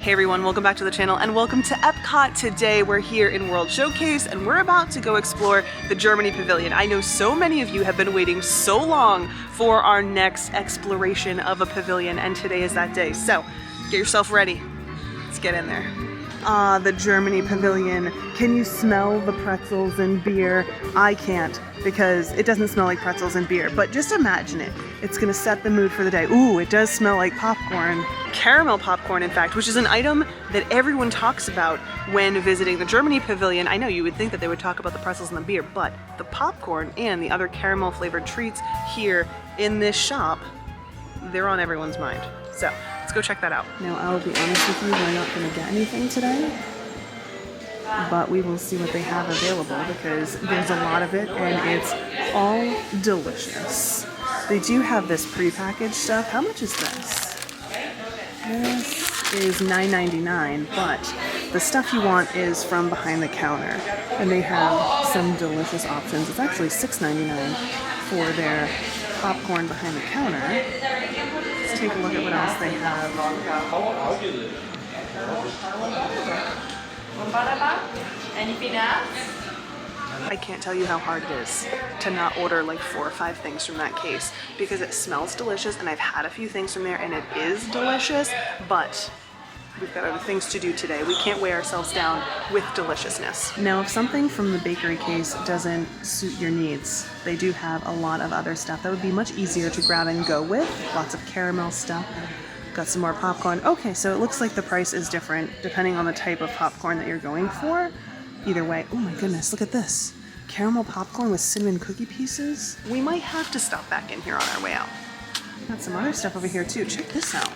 Hey everyone, welcome back to the channel and welcome to EPCOT. Today we're here in World Showcase and we're about to go explore the Germany Pavilion. I know so many of you have been waiting so long for our next exploration of a pavilion, and today is that day. So get yourself ready. Let's get in there. Ah, the Germany Pavilion. Can you smell the pretzels and beer? I can't, because it doesn't smell like pretzels and beer, but just imagine it. It's gonna set the mood for the day. Ooh, it does smell like popcorn. Caramel popcorn, in fact, which is an item that everyone talks about when visiting the Germany Pavilion. I know you would think that they would talk about the pretzels and the beer, but the popcorn and the other caramel flavored treats here in this shop, they're on everyone's mind. So let's go check that out. Now, I'll be honest with you, we're not gonna get anything today, but we will see what they have available because there's a lot of it and it's all delicious. They do have this prepackaged stuff. How much is this? This is $9.99, but the stuff you want is from behind the counter, and they have some delicious options. It's actually $6.99 for their popcorn behind the counter. Let's take a look at what else they have. Anything else? I can't tell you how hard it is to not order like 4 or 5 things from that case because it smells delicious, and I've had a few things from there and it is delicious, but we've got other things to do today. We can't weigh ourselves down with deliciousness. Now, if something from the bakery case doesn't suit your needs, they do have a lot of other stuff that would be much easier to grab and go with. Lots of caramel stuff. Got some more popcorn. Okay, so it looks like the price is different depending on the type of popcorn that you're going for. Either way, oh my goodness, look at this. Caramel popcorn with cinnamon cookie pieces. We might have to stop back in here on our way out. Got some other stuff over here too. Check this out.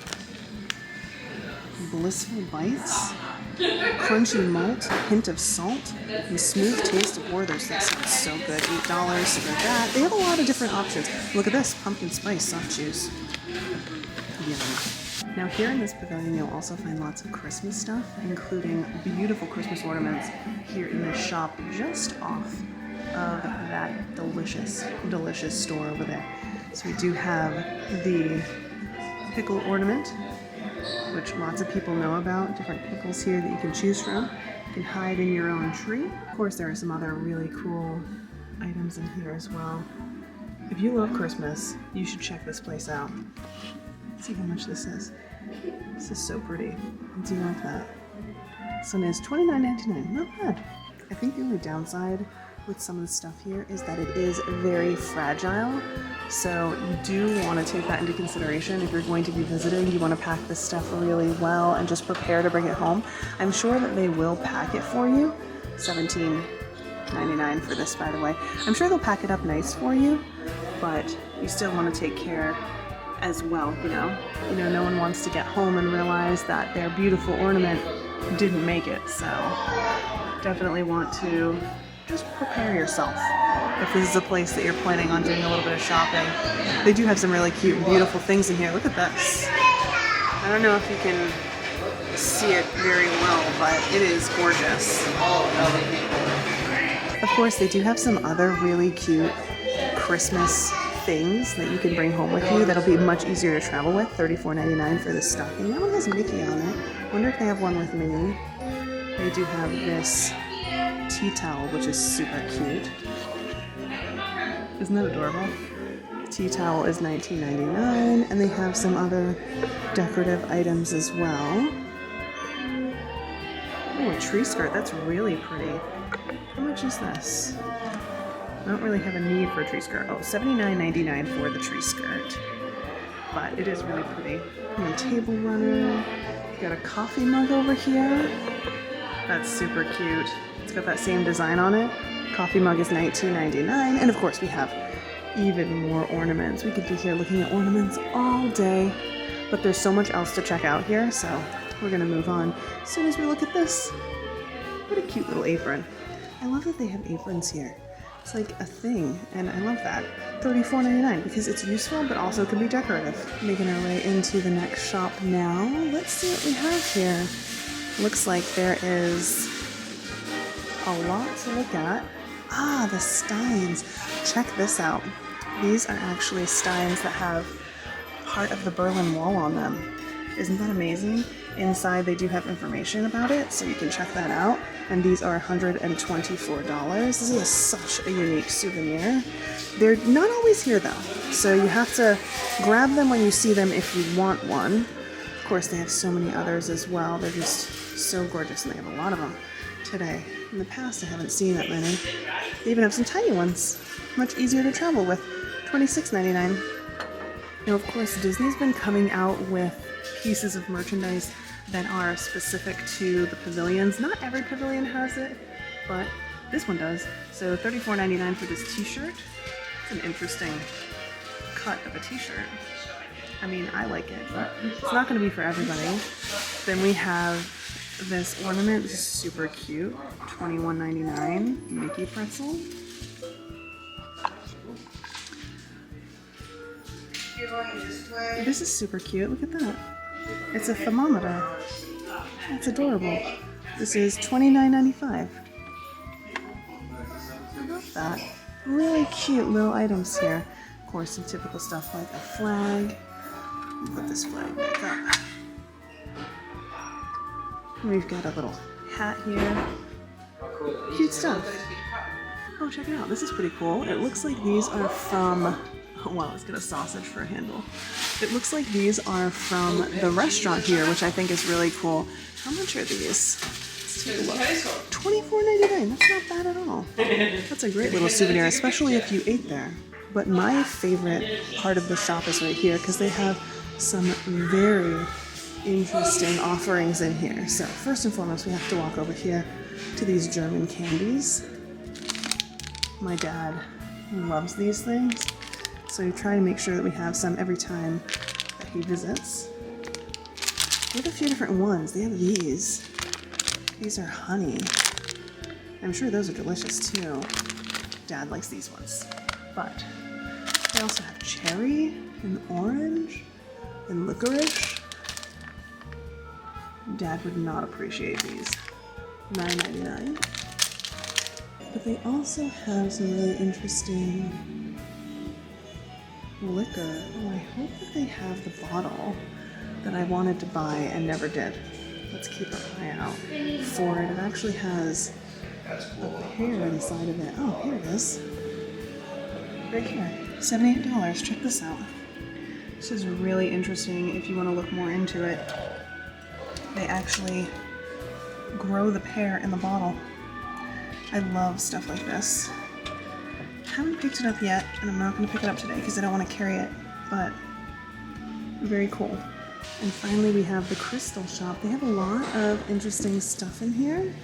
Blissful bites, crunchy malt, hint of salt, and smooth taste of Werther's. That sounds so good. $8 for that. They have a lot of different options. Look at this, pumpkin spice soft chews. Yum. Now, here in this pavilion, you'll also find lots of Christmas stuff, including beautiful Christmas ornaments here in this shop just off of that delicious, delicious store over there. So we do have the pickle ornament, which lots of people know about. Different pickles here that you can choose from. You can hide in your own tree. Of course, there are some other really cool items in here as well. If you love Christmas, you should check this place out. Let's see how much this is. This is so pretty. I do like that. This one is $29.99. Not bad. I think the only downside with some of the stuff here is that it is very fragile. So you do want to take that into consideration. If you're going to be visiting, you want to pack this stuff really well and just prepare to bring it home. I'm sure that they will pack it for you. $17.99 for this, by the way. I'm sure they'll pack it up nice for you, but you still want to take care as well, you know, no one wants to get home and realize that their beautiful ornament didn't make it. So definitely want to just prepare yourself if this is a place that you're planning on doing a little bit of shopping. They do have some really cute and beautiful things in here. Look at this. I don't know if you can see it very well, but it is gorgeous. Of course, they do have some other really cute Christmas things that you can bring home with you that'll be much easier to travel with. $34.99 for this stocking. That one has Mickey on it. Wonder if they have one with Minnie. They do have this tea towel, which is super cute. Isn't that adorable? Tea towel is $19.99, and they have some other decorative items as well. Oh, a tree skirt. That's really pretty. How much is this? I don't really have a need for a tree skirt. Oh, $79.99 for the tree skirt. But it is really pretty. And a table runner. You've got a coffee mug over here. That's super cute. It's got that same design on it. Coffee mug is $19.99. And of course we have even more ornaments. We could be here looking at ornaments all day. But there's so much else to check out here, so we're gonna move on as soon as we look at this. What a cute little apron. I love that they have aprons here. It's like a thing, and I love that. $34.99 because it's useful, but also can be decorative. Making our way into the next shop now. Let's see what we have here. Looks like there is a lot to look at. Ah, the steins. Check this out. These are actually steins that have part of the Berlin Wall on them. Isn't that amazing? Inside they do have information about it, so you can check that out. And these are $124. This is such a unique souvenir. They're not always here though, so you have to grab them when you see them if you want one. Of course, they have so many others as well. They're just so gorgeous, and they have a lot of them today. In the past, I haven't seen that many. They even have some tiny ones, much easier to travel with. $26.99. Now, of course, Disney's been coming out with pieces of merchandise that are specific to the pavilions. Not every pavilion has it, but this one does. So $34.99 for this t-shirt. It's an interesting cut of a t-shirt. I mean, I like it, but it's not going to be for everybody. Then we have this ornament. This is super cute. $21.99. Mickey pretzel. This is super cute. Look at that. It's a thermometer. That's adorable. This is $29.95. I love that. Really cute little items here. Of course, some typical stuff like a flag. Put this flag back up. We've got a little hat here. Cute stuff. Oh, check it out. This is pretty cool. It looks like these are from... Oh, wow, let's get a sausage for a handle. It looks like these are from the restaurant here, which I think is really cool. How much are these? Let's take a look. $24.99. That's not bad at all. That's a great little souvenir, especially if you ate there. But my favorite part of the shop is right here, because they have some very interesting offerings in here. So first and foremost, we have to walk over here to these German candies. My dad loves these things. So we try to make sure that we have some every time that he visits. They have a few different ones. They have these. These are honey. I'm sure those are delicious too. Dad likes these ones. But they also have cherry and orange and licorice. Dad would not appreciate these. $9.99. But they also have some really interesting liquor. Oh, I hope that they have the bottle that I wanted to buy and never did. Let's keep an eye out for it. It actually has a pear inside of it. Oh, here it is. Right here. $78. Check this out. This is really interesting if you want to look more into it. They actually grow the pear in the bottle. I love stuff like this. Haven't picked it up yet, and I'm not going to pick it up today because I don't want to carry it, but very cool. And finally we have the crystal shop. They have a lot of interesting stuff in here,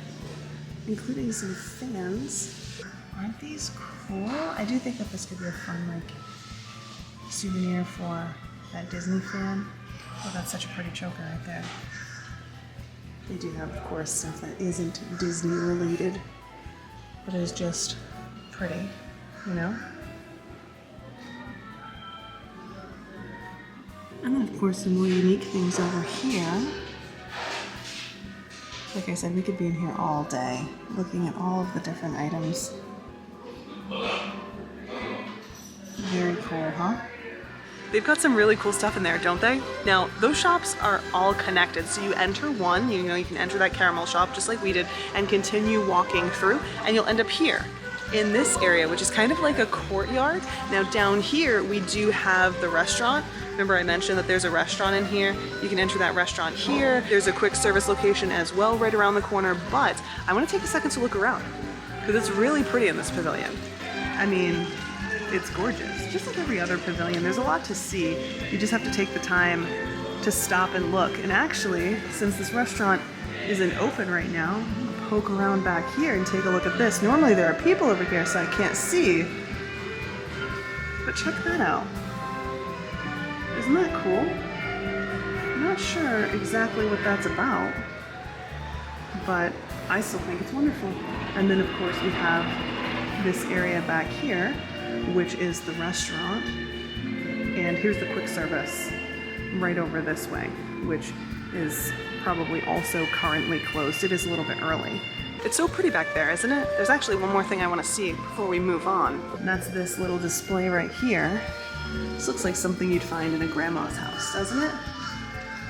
including some fans. Aren't these cool? I do think that this could be a fun souvenir for that Disney fan. Oh, that's such a pretty choker right there. They do have, of course, stuff that isn't Disney related, but is just pretty. You know? And then, of course, some more unique things over here. Like I said, we could be in here all day looking at all of the different items. Very cool, huh? They've got some really cool stuff in there, don't they? Now, those shops are all connected. So you enter one, you can enter that caramel shop just like we did and continue walking through, and you'll end up here in this area, which is kind of like a courtyard. Now down here, we do have the restaurant. Remember I mentioned that there's a restaurant in here. You can enter that restaurant here. There's a quick service location as well right around the corner, but I want to take a second to look around because it's really pretty in this pavilion. I mean, it's gorgeous. Just like every other pavilion, there's a lot to see. You just have to take the time to stop and look. And actually, since this restaurant isn't open right now, poke around back here and take a look at this. Normally there are people over here, so I can't see. But check that out. Isn't that cool? I'm not sure exactly what that's about, but I still think it's wonderful. And then of course we have this area back here, which is the restaurant. And here's the quick service right over this way, which is probably also currently closed. It is a little bit early. It's so pretty back there, isn't it? There's actually one more thing I want to see before we move on. And that's this little display right here. This looks like something you'd find in a grandma's house, doesn't it?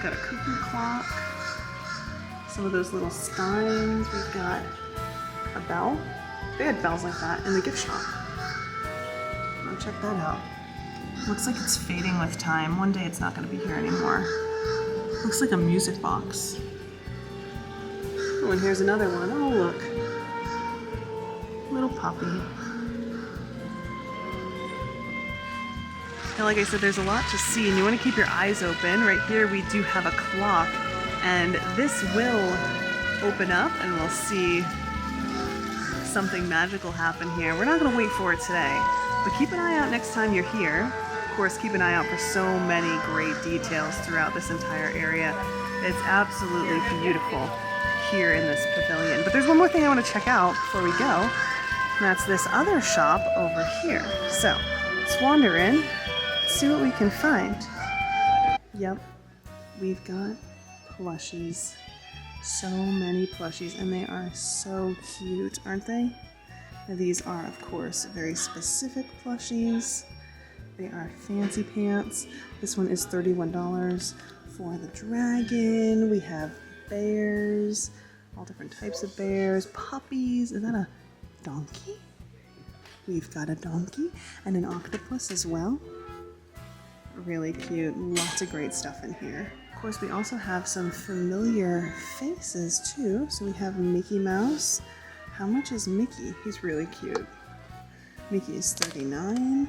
Got a cuckoo clock. Some of those little steins. We've got a bell. They had bells like that in the gift shop. Go check that out. Looks like it's fading with time. One day it's not going to be here anymore. Looks like a music box. Oh, and here's another one. Oh, look. Little puppy. Now, like I said, there's a lot to see, and you want to keep your eyes open. Right here we do have a clock, and this will open up and we'll see something magical happen here. We're not going to wait for it today, but keep an eye out next time you're here. Of course, keep an eye out for so many great details throughout this entire area. It's absolutely beautiful here in this pavilion. But there's one more thing I want to check out before we go, and that's this other shop over here. So let's wander in, see what we can find. Yep, we've got plushies. So many plushies, and they are so cute, aren't they? Now, these are, of course, very specific plushies. They are fancy pants. This one is $31 for the dragon. We have bears, all different types of bears, puppies. Is that a donkey? We've got a donkey and an octopus as well. Really cute. Lots of great stuff in here. Of course, we also have some familiar faces too. So we have Mickey Mouse. How much is Mickey? He's really cute. Mickey is $39.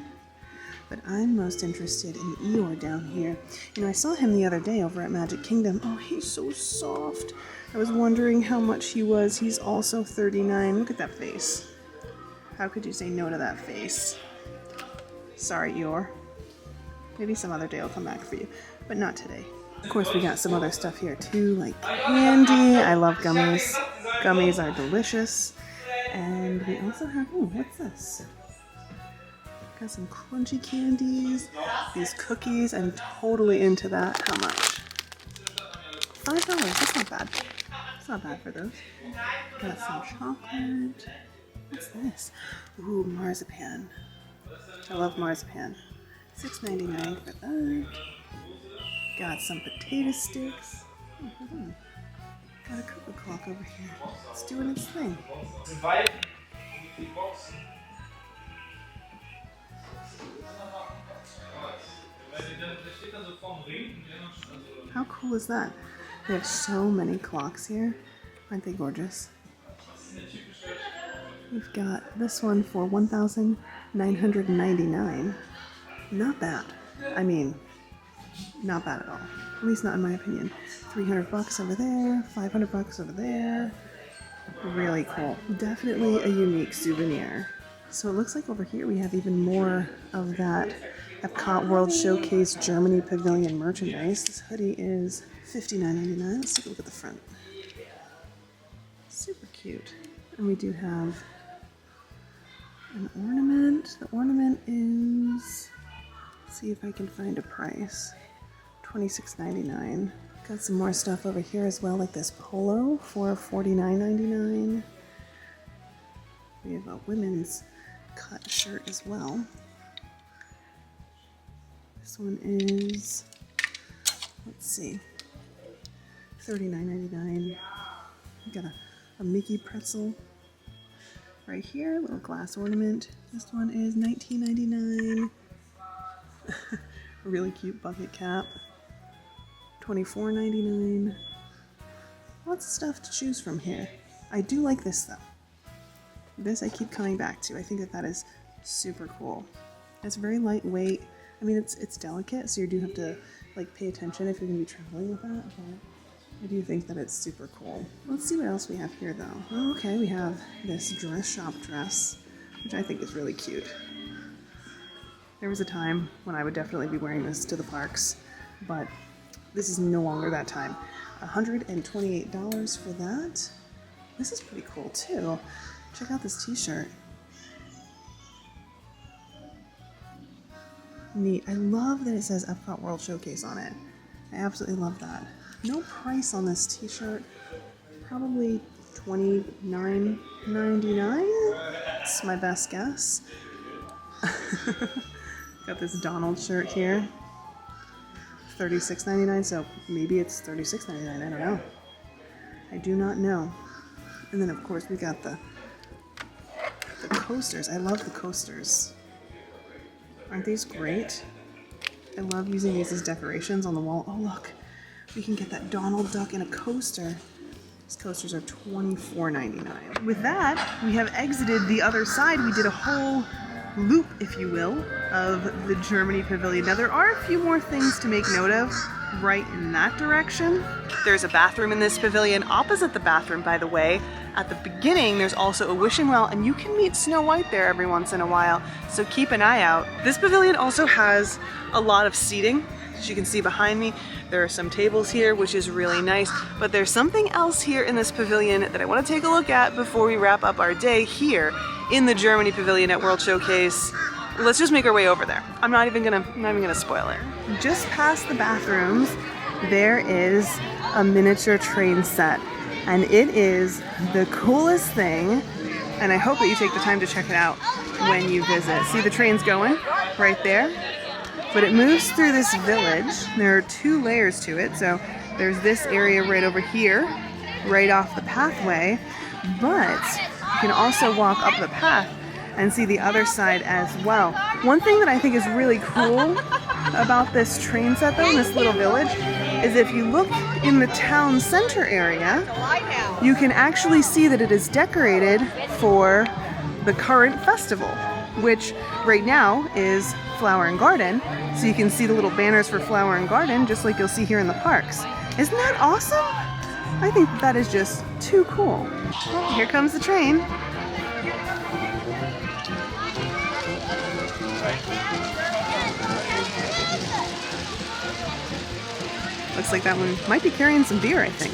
But I'm most interested in Eeyore down here. You know, I saw him the other day over at Magic Kingdom. Oh, he's so soft. I was wondering how much he was. He's also $39. Look at that face. How could you say no to that face? Sorry, Eeyore. Maybe some other day I'll come back for you, but not today. Of course, we got some other stuff here too, like candy. I love gummies. Gummies are delicious. And we also have, oh, what's this? Got some crunchy candies, these cookies. I'm totally into that. How much? $5. That's not bad. It's not bad for those. Got some chocolate. What's this? Ooh, marzipan. I love marzipan. $6.99 for that. Got some potato sticks. Got a cookie clock over here. It's doing its thing. How cool is that? They have so many clocks here. Aren't they gorgeous? We've got this one for $1,999. Not bad. I mean, not bad at all. At least not in my opinion. $300 over there, $500 over there. Really cool. Definitely a unique souvenir. So it looks like over here we have even more of that EPCOT World Showcase Germany Pavilion merchandise. This hoodie is $59.99. Let's take a look at the front. Super cute. And we do have an ornament. The ornament is, let's see if I can find a price. $26.99. Got some more stuff over here as well, like this polo for $49.99. We have a women's cut shirt as well. This one is, let's see, $39.99. We got a Mickey pretzel right here, little glass ornament. This one is $19.99. A really cute bucket cap, $24.99. Lots of stuff to choose from here. I do like this though. This I keep coming back to. I think that is super cool. It's very lightweight. I mean, it's delicate, so you do have to like pay attention if you're gonna be traveling with that, but I do think that it's super cool. Let's see what else we have here though. Oh, okay, we have this dress shop dress, which I think is really cute. There was a time when I would definitely be wearing this to the parks, but this is no longer that time. $128 for that. This is pretty cool too. Check out this t-shirt. Neat. I love that it says EPCOT World Showcase on it. I absolutely love that. No price on this t-shirt. Probably $29.99. That's my best guess. Got this Donald shirt here. $36.99, so maybe it's $36.99, I don't know. I do not know. And then of course we got the coasters. I love the coasters. Aren't these great? I love using these as decorations on the wall. Oh look, we can get that Donald Duck in a coaster. These coasters are $24.99. With that, we have exited the other side. We did a whole loop, if you will, of the Germany Pavilion. Now there are a few more things to make note of right in that direction. There's a bathroom in this pavilion. Opposite the bathroom, by the way, at the beginning, there's also a wishing well, and you can meet Snow White there every once in a while, so keep an eye out. This pavilion also has a lot of seating. As you can see behind me, there are some tables here, which is really nice, but there's something else here in this pavilion that I want to take a look at before we wrap up our day here in the Germany Pavilion at World Showcase. Let's just make our way over there. I'm not even gonna spoil it. Just past the bathrooms, there is a miniature train set, and it is the coolest thing, and I hope that you take the time to check it out when you visit. See the trains going right there? But it moves through this village. There are 2 layers to it, so there's this area right over here, right off the pathway, but you can also walk up the path and see the other side as well. One thing that I think is really cool about this train set though, in this little village, is if you look in the town center area, you can actually see that it is decorated for the current festival, which right now is Flower and Garden. So you can see the little banners for Flower and Garden, just like you'll see here in the parks. Isn't that awesome? I think that is just too cool. Well, here comes the train. Looks like that one might be carrying some beer, I think.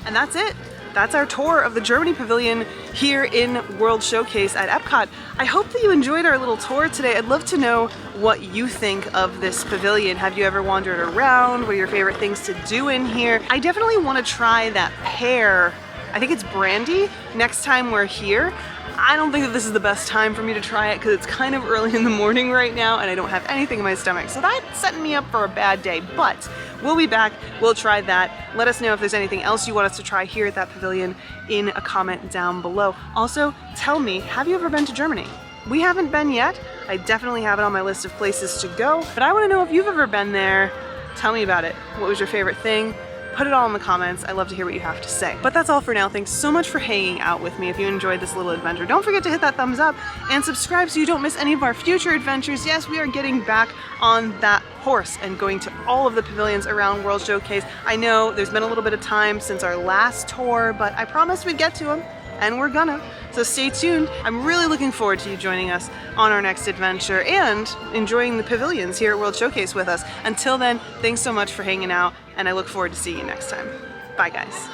And that's it. That's our tour of the Germany Pavilion here in World Showcase at EPCOT. I hope that you enjoyed our little tour today. I'd love to know what you think of this pavilion. Have you ever wandered around? What are your favorite things to do in here? I definitely want to try that pear, I think it's brandy, next time we're here. I don't think that this is the best time for me to try it because it's kind of early in the morning right now and I don't have anything in my stomach. So that's setting me up for a bad day, but we'll be back. We'll try that. Let us know if there's anything else you want us to try here at that pavilion in a comment down below. Also, tell me, have you ever been to Germany? We haven't been yet. I definitely have it on my list of places to go, but I want to know if you've ever been there. Tell me about it. What was your favorite thing? Put it all in the comments. I love to hear what you have to say. But that's all for now. Thanks so much for hanging out with me. If you enjoyed this little adventure, don't forget to hit that thumbs up and subscribe so you don't miss any of our future adventures. Yes, we are getting back on that horse and going to all of the pavilions around World Showcase. I know there's been a little bit of time since our last tour, but I promised we'd get to them, and we're gonna. So stay tuned. I'm really looking forward to you joining us on our next adventure and enjoying the pavilions here at World Showcase with us. Until then, thanks so much for hanging out, and I look forward to seeing you next time. Bye, guys.